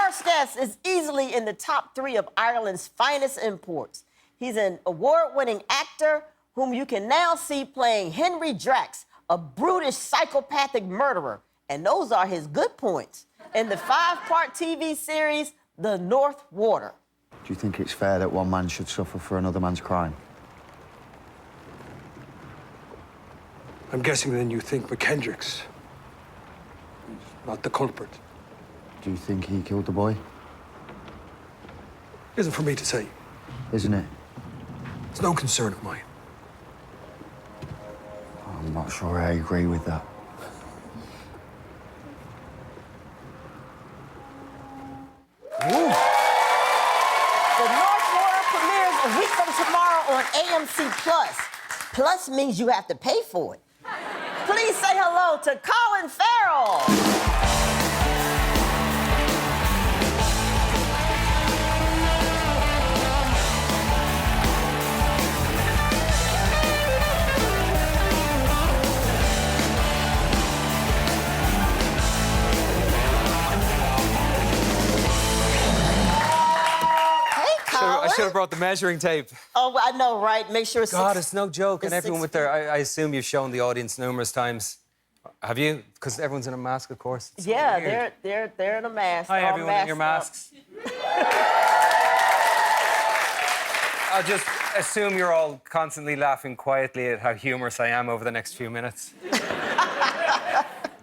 first guest is easily in the top 3 of Ireland's finest imports. He's an award-winning actor whom you can now see playing Henry Drax, a brutish psychopathic murderer. And those are his good points in the 5-part TV series, The North Water. Do you think it's fair that one man should suffer for another man's crime? I'm guessing then you think McKendrick's is not the culprit. Do you think he killed the boy? Isn't for me to say. Isn't it? It's no concern of mine. I'm not sure I agree with that. The North Water premieres a week from tomorrow on AMC+. Plus means you have to pay for it. Please say hello to Colin Farrell. I should have brought the measuring tape. Oh, I know, right? Make sure it's God, it's no joke. And everyone 6 with their... I assume you've shown the audience numerous times. Have you? Because everyone's in a mask, of course. It's yeah, so weird. they're in a mask. Hi, all everyone in your masks. I'll just assume you're all constantly laughing quietly at how humorous I am over the next few minutes.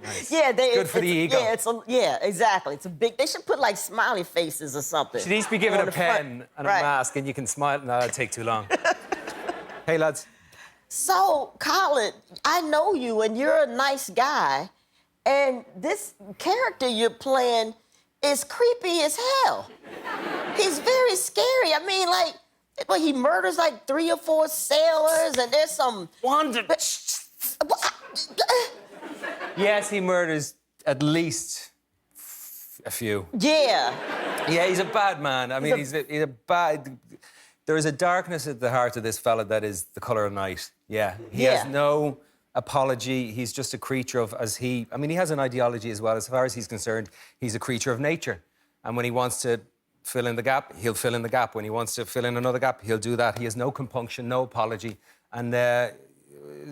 Nice. Yeah, good for the ego. Yeah, exactly. It's a big. They should put like smiley faces or something. Should each be given a pen and a right. mask, and you can smile. No, that'd take too long. Hey, lads. So, Colin, I know you, and you're a nice guy, and this character you're playing is creepy as hell. He's very scary. I mean, like, well, he murders like 3 or 4 sailors, and there's some... Wanda... Yes, he murders at least a few. Yeah. Yeah, he's a bad man. I mean, he's a bad... There is a darkness at the heart of this fella that is the colour of night. Yeah. He has no apology. He's just a creature of, I mean, he has an ideology as well. As far as he's concerned, he's a creature of nature. And when he wants to fill in the gap, he'll fill in the gap. When he wants to fill in another gap, he'll do that. He has no compunction, no apology. And a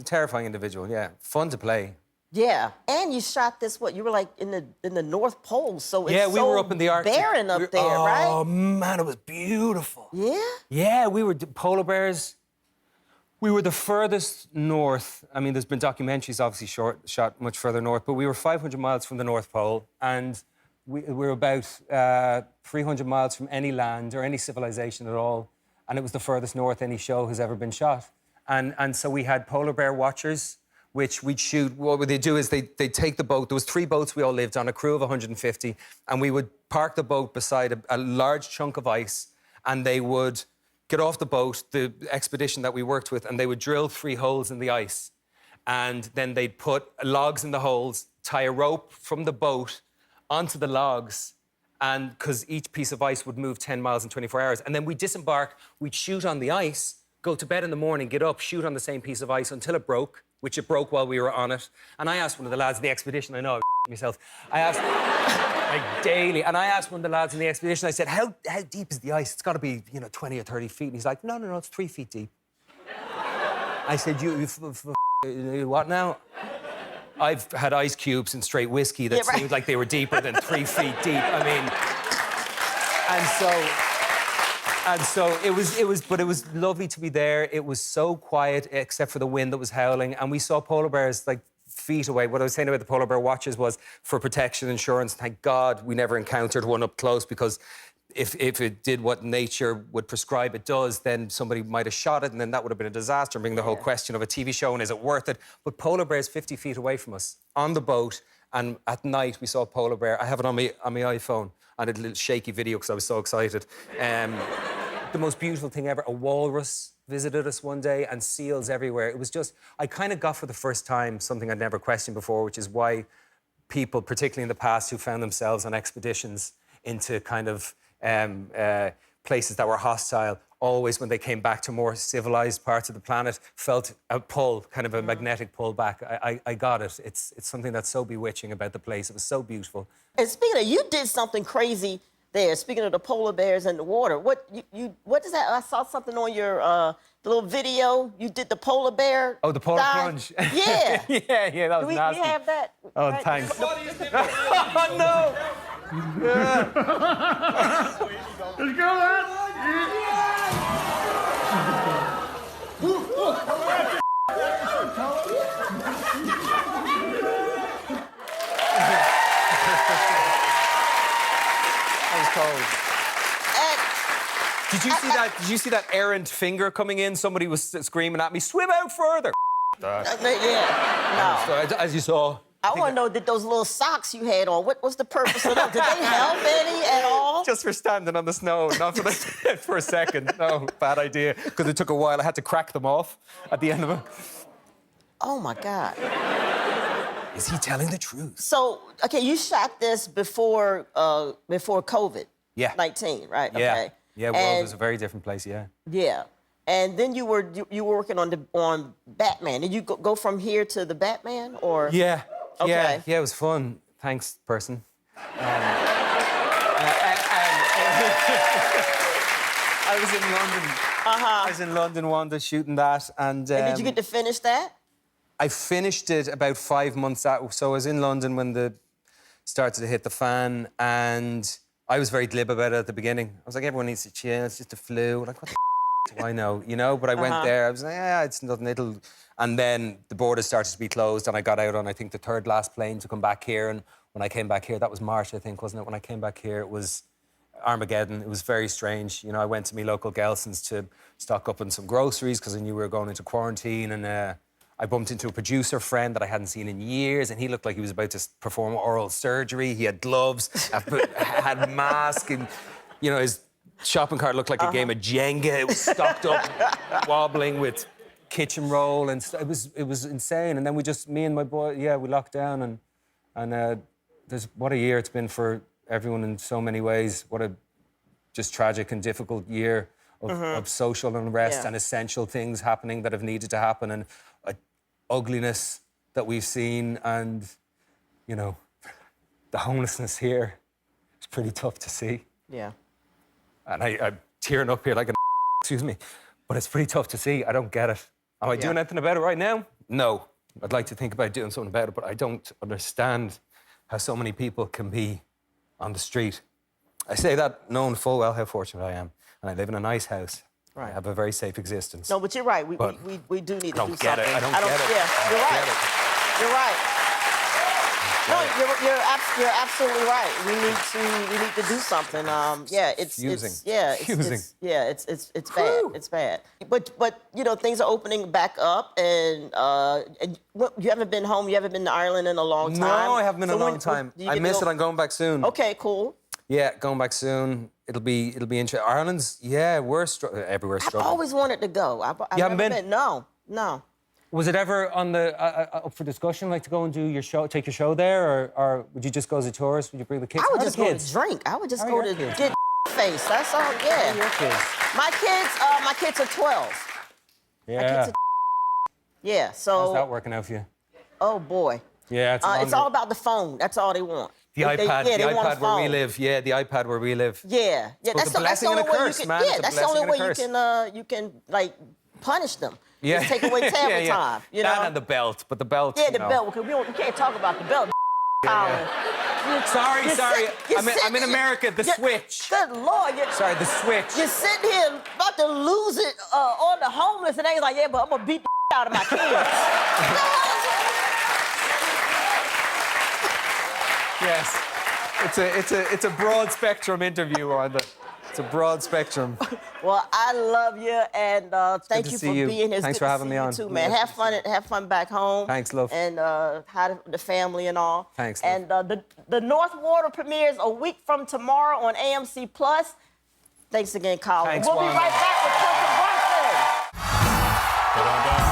terrifying individual, yeah. Fun to play. Yeah, and you shot this, what, you were like in the North Pole, so it's we were up in the Arctic. Barren up there, right? Oh, man, it was beautiful. Yeah? Yeah, we were polar bears. We were the furthest north. I mean, there's been documentaries obviously shot much further north, but we were 500 miles from the North Pole, and we were about 300 miles from any land or any civilization at all, and it was the furthest north any show has ever been shot. And so we had polar bear watchers, which we'd shoot. What they do is they'd take the boat. There was 3 boats we all lived on, a crew of 150, and we would park the boat beside a large chunk of ice, and they would get off the boat, the expedition that we worked with, and they would drill 3 holes in the ice. And then they'd put logs in the holes, tie a rope from the boat onto the logs, and because each piece of ice would move 10 miles in 24 hours. And then we'd disembark, we'd shoot on the ice, go to bed in the morning, get up, shoot on the same piece of ice until it broke, which it broke while we were on it. And I asked one of the lads in the expedition, I know, myself, I asked, like daily, and I asked one of the lads in the expedition, I said, how deep is the ice? It's got to be, 20 or 30 feet. And he's like, no, it's 3 feet deep. I said, you what now? I've had ice cubes and straight whiskey that seemed like they were deeper than 3 feet deep. I mean, and so it was lovely to be there. It was so quiet, except for the wind that was howling. And we saw polar bears like feet away. What I was saying about the polar bear watches was for protection insurance. Thank God we never encountered one up close, because if it did what nature would prescribe it does, then somebody might have shot it, and then that would have been a disaster, bringing the whole question of a TV show and is it worth it? But polar bears 50 feet away from us, on the boat, and at night we saw a polar bear. I have it on my iPhone. I did a little shaky video because I was so excited. The most beautiful thing ever, a walrus visited us one day, and seals everywhere. It was just, I kind of got for the first time something I'd never questioned before, which is why people, particularly in the past, who found themselves on expeditions into kind of places that were hostile, always, when they came back to more civilized parts of the planet, felt a pull, kind of a magnetic pull back. I got it. It's something that's so bewitching about the place. It was so beautiful. And speaking of, you did something crazy there. Speaking of the polar bears and the water, what is that? I saw something on your the little video. You did the polar bear. Oh, the polar dive. plunge. Yeah. yeah, that was we nasty. have that. Oh, right? thanks. Oh, no! Let's go, That was cold. And Did you see that? Did you see that errant finger coming in? Somebody was screaming at me, "Swim out further!" yeah, So, as you saw. I want to know, did those little socks you had on, what was the purpose of them? Did they help any at all? Just for standing on the snow, not for, for a second. No, bad idea. Because it took a while. I had to crack them off at the end of it. Oh, my God. Is he telling the truth? So, okay, you shot this before COVID. Yeah. 19, right? Yeah. Okay. Yeah, world was a very different place, yeah. Yeah. And then you were working on Batman. Did you go from here to the Batman, or? Yeah. Okay. Yeah, it was fun. Thanks, person. I was in London. I was in London, Wanda, shooting that, and Did you get to finish that? I finished it about 5 months out. So I was in London when the started to hit the fan, and I was very glib about it at the beginning. I was like, everyone needs to chill. It's just a flu. Like, what the do I know? You know. But I went there. I was like, yeah, it's nothing. It'll. And then the borders started to be closed, and I got out on, I think, the third last plane to come back here. And when I came back here, that was March, I think, wasn't it? When I came back here, it was Armageddon. It was very strange. You know, I went to my local Gelson's to stock up on some groceries because I knew we were going into quarantine, and I bumped into a producer friend that I hadn't seen in years, and he looked like he was about to perform oral surgery. He had gloves, had a mask, and, you know, his shopping cart looked like a game of Jenga. It was stocked up, wobbling with kitchen roll, and it was insane. And then me and my boy, we locked down, and what a year it's been for everyone in so many ways. What a just tragic and difficult year of social unrest and essential things happening that have needed to happen, and ugliness that we've seen, and, you know, the homelessness here is pretty tough to see. Yeah. And I'm tearing up here like an excuse me, but it's pretty tough to see. I don't get it. Am I doing anything about it right now? No. I'd like to think about doing something about it, but I don't understand how so many people can be on the street. I say that knowing full well how fortunate I am, and I live in a nice house. Right. I have a very safe existence. No, but you're right. We do need to do something. I don't get it. Yeah, you're right. You're right. No, you're absolutely right. We need to do something. It's Fusing. It's bad. It's bad. But you know, things are opening back up, and you haven't been home. You haven't been to Ireland in a long time. No, I haven't been in a long time. I miss it. I'm going back soon. Okay, cool. Yeah, going back soon. It'll be interesting. Ireland's everywhere struggling. I've always wanted to go. I've haven't never been? No. Was it ever on the up for discussion, like to go and do your show, take your show there, or would you just go as a tourist? Would you bring the kids? I would How just the go kids? to drink. I would just How go are to your kids? get face. That's all. Yeah. How are your kids? My kids are 12. Yeah. Yeah. So. How's that working out for you? Oh boy. Yeah, it's all about the phone. That's all they want. The iPad, they want a the iPad where we phone. live. Yeah, the iPad where we live. Yeah. It's both a blessing and a curse, man. Yeah, that's the only way you can like punish them. Yeah. Just take away tablet time. You know. That and the belt, but the belt. Yeah, the belt. Because we can't talk about the belt. Colin. Sorry. I'm in America. The Switch. Good Lord. Sorry, the Switch. You're sitting here about to lose it on the homeless, and they like, yeah, but I'm gonna beat the out of my kids. Yes. It's a broad spectrum interview, Wanda. It's a broad spectrum. Well, I love you, and thank you for being here. Thanks for having me on. Too, man. Have fun back home. Thanks, love. And hi to the family and all. Thanks, love. And the North Water premieres a week from tomorrow on AMC+. Thanks again, Colin. Thanks, we'll Wanda. be right back with Cliff and Brunson.